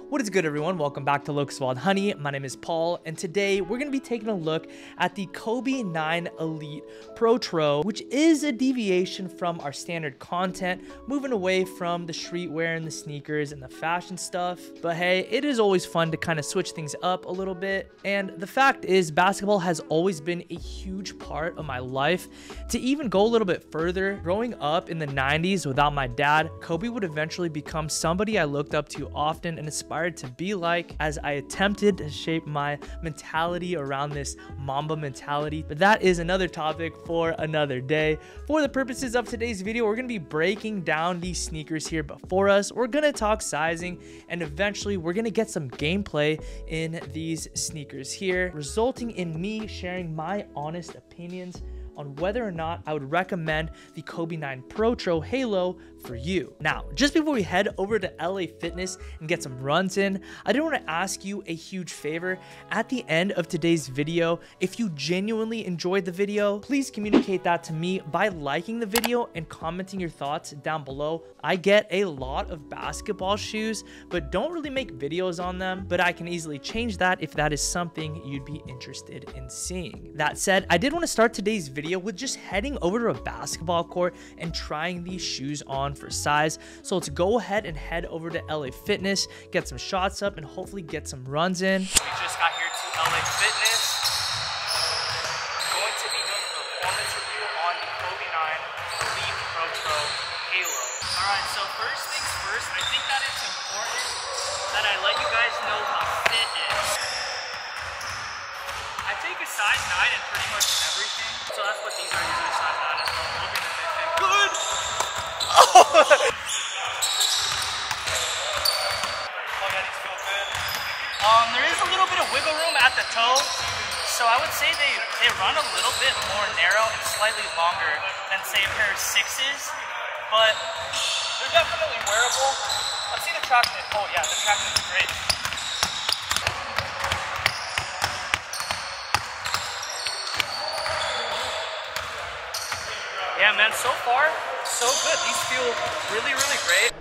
What is good, everyone? Welcome back to Locust&WildHoney. My name is Paul, and today we're going to be taking a look at the Kobe 9 Elite Protro, which is a deviation from our standard content, moving away from the streetwear and the sneakers and the fashion stuff. But hey, it is always fun to kind of switch things up a little bit. And the fact is, basketball has always been a huge part of my life. To even go a little bit further, growing up in the 90s without my dad, Kobe would eventually become somebody I looked up to often and aspired to be like, as I attempted to shape my mentality around this Mamba mentality. But that is another topic for another day. For the purposes of today's video, we're going to be breaking down these sneakers here, but for us, we're going to talk sizing, and eventually we're going to get some gameplay in these sneakers here, resulting in me sharing my honest opinions on whether or not I would recommend the Kobe 9 Protro Halo for you. Now, just before we head over to LA Fitness and get some runs in, I did want to ask you a huge favor. At the end of today's video, if you genuinely enjoyed the video, please communicate that to me by liking the video and commenting your thoughts down below. I get a lot of basketball shoes, but don't really make videos on them, but I can easily change that if that is something you'd be interested in seeing. That said, I did want to start today's video with just heading over to a basketball court and trying these shoes on for size. So let's go ahead and head over to LA Fitness, get some shots up, and hopefully get some runs in. We just got here to LA Fitness. I'm going to be doing a performance review on the Kobe 9 Elite Protro Halo. Alright, so first things first, I think that it's important that I let you guys know how fit is. I take a size 9 in pretty much everything, so that's what these are, usually size 9 as well. I'm hoping that they fit good. Oh yeah, these feel good. There is a little bit of wiggle room at the toe, so I would say they run a little bit more narrow and slightly longer than, say, a pair of 6s, but they're definitely wearable. Let's see the traction. Oh yeah, the traction is great. Yeah, man, so far, so good. These feel really, really great.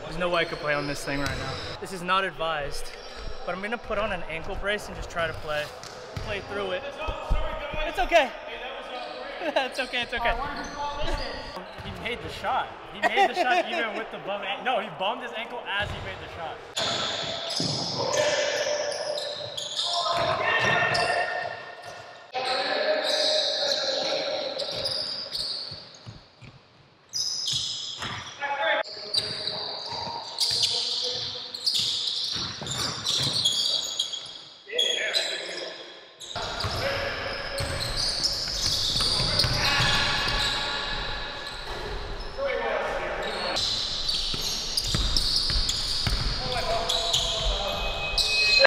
There's no way I could play on this thing right now. This is not advised, but I'm gonna put on an ankle brace and just try to play through it. It's okay. It's okay, it's okay. He made the shot. He made the shot even with the bum. No, he bummed his ankle as he made the shot.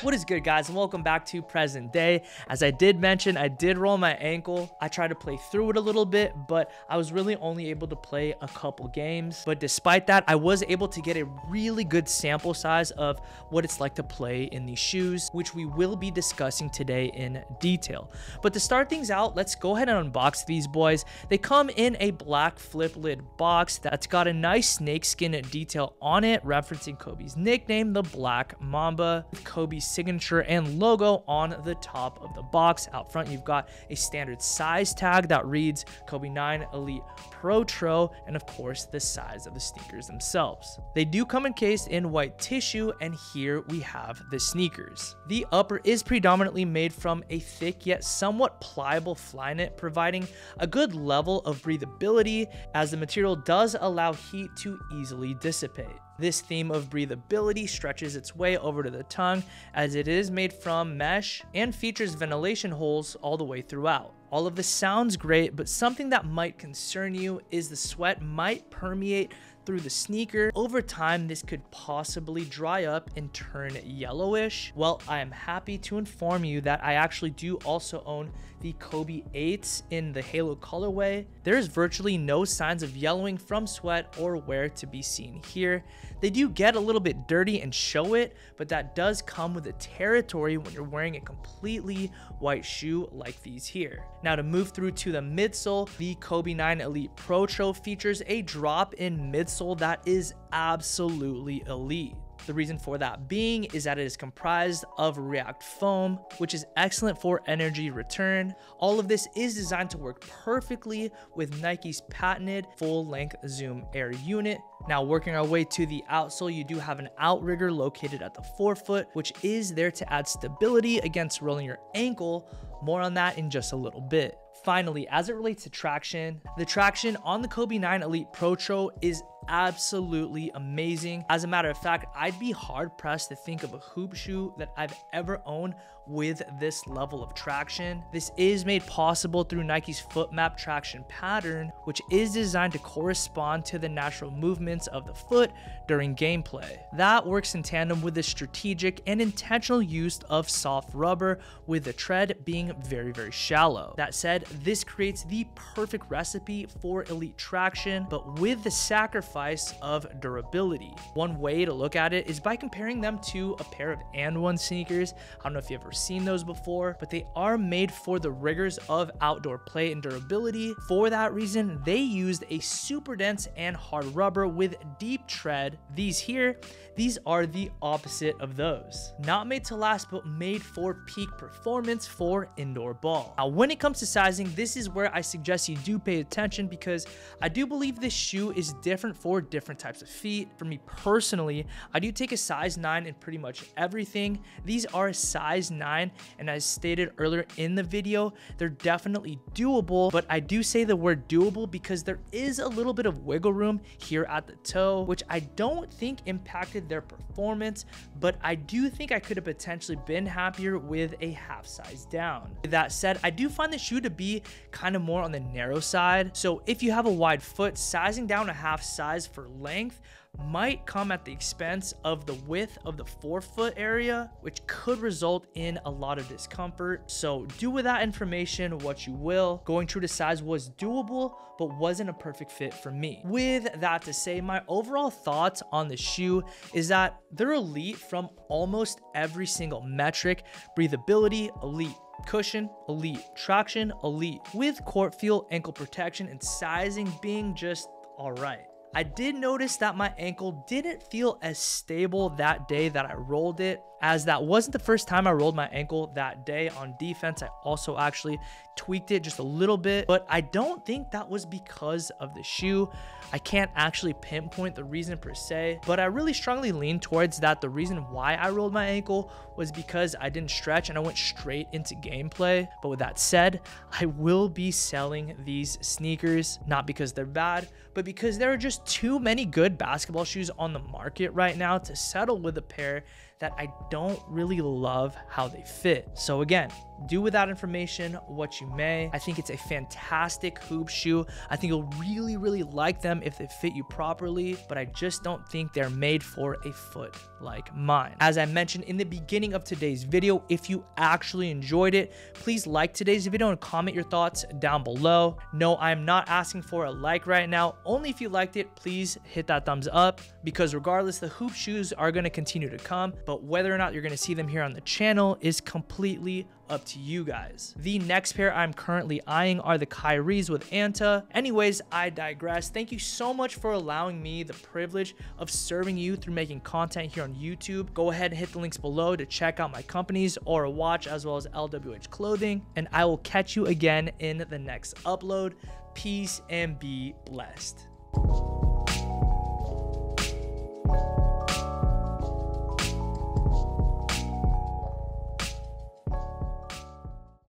What is good, guys, and welcome back to present day. As I did mention, I did roll my ankle. I tried to play through it a little bit, but I was really only able to play a couple games. But despite that, I was able to get a really good sample size of what it's like to play in these shoes, which we will be discussing today in detail. But to start things out, let's go ahead and unbox these boys. They come in a black flip lid box that's got a nice snakeskin detail on it, referencing Kobe's nickname, the Black Mamba, with Kobe's signature and logo on the top of the box. Out front, you've got a standard size tag that reads Kobe 9 Elite Protro, and of course the size of the sneakers themselves. They do come encased in white tissue, and here we have the sneakers. The upper is predominantly made from a thick yet somewhat pliable Flyknit, providing a good level of breathability as the material does allow heat to easily dissipate. This theme of breathability stretches its way over to the tongue, as it is made from mesh and features ventilation holes all the way throughout. All of this sounds great, but something that might concern you is the sweat might permeate through the sneaker. Over time, this could possibly dry up and turn yellowish. Well, I am happy to inform you that I actually do also own the Kobe 8s in the Halo colorway. There is virtually no signs of yellowing from sweat or wear to be seen here. They do get a little bit dirty and show it, but that does come with the territory when you're wearing a completely white shoe like these here. Now, to move through to the midsole, the Kobe 9 Elite Protro features a drop in midsole that is absolutely elite. The reason for that being is that it is comprised of React foam, which is excellent for energy return. All of this is designed to work perfectly with Nike's patented full-length Zoom Air unit. Now, working our way to the outsole, you do have an outrigger located at the forefoot, which is there to add stability against rolling your ankle. More on that in just a little bit. Finally, as it relates to traction, the traction on the Kobe 9 Elite Protro is absolutely amazing. As a matter of fact, I'd be hard pressed to think of a hoop shoe that I've ever owned with this level of traction. This is made possible through Nike's foot map traction pattern, which is designed to correspond to the natural movements of the foot during gameplay. That works in tandem with the strategic and intentional use of soft rubber, with the tread being very, very shallow. That said, this creates the perfect recipe for elite traction, but with the sacrifice of durability. One way to look at it is by comparing them to a pair of And1 sneakers. I don't know if you've ever seen those before, but they are made for the rigors of outdoor play and durability. For that reason, they used a super dense and hard rubber with deep tread. These are the opposite of those. Not made to last, but made for peak performance for indoor ball. Now, when it comes to sizing, this is where I suggest you do pay attention, because I do believe this shoe is different for different types of feet. For me personally, I do take a size 9 in pretty much everything. These are a size 9, and as stated earlier in the video, they're definitely doable, but I do say the word doable because there is a little bit of wiggle room here at the toe, which I don't think impacted their performance, but I do think I could have potentially been happier with a half size down. With that said, I do find the shoe to be kind of more on the narrow side, so if you have a wide foot, sizing down a half size for length might come at the expense of the width of the forefoot area, which could result in a lot of discomfort. So do with that information what you will. Going true to size was doable, but wasn't a perfect fit for me. With that to say, my overall thoughts on the shoe is that they're elite from almost every single metric. Breathability, elite. Cushion, elite. Traction, elite. With court feel, ankle protection, and sizing being just all right. I did notice that my ankle didn't feel as stable that day that I rolled it, as that wasn't the first time I rolled my ankle that day on defense. I also actually tweaked it just a little bit, but I don't think that was because of the shoe. I can't actually pinpoint the reason per se, but I really strongly lean towards that the reason why I rolled my ankle was because I didn't stretch and I went straight into gameplay. But with that said, I will be selling these sneakers, not because they're bad, but because there are just too many good basketball shoes on the market right now to settle with a pair that I don't really love how they fit. So again, do with that information what you may. I think it's a fantastic hoop shoe. I think you'll really, really like them if they fit you properly, but I just don't think they're made for a foot like mine. As I mentioned in the beginning of today's video, if you actually enjoyed it, please like today's video and comment your thoughts down below. No, I'm not asking for a like right now. Only if you liked it, please hit that thumbs up, because regardless, the hoop shoes are going to continue to come, but whether or not you're going to see them here on the channel is completely up to you guys. The next pair I'm currently eyeing are the Kyries with Anta. Anyways, I digress. Thank you so much for allowing me the privilege of serving you through making content here on YouTube. Go ahead and hit the links below to check out my companies Aura Watch as well as LWH Clothing, and I will catch you again in the next upload. Peace and be blessed.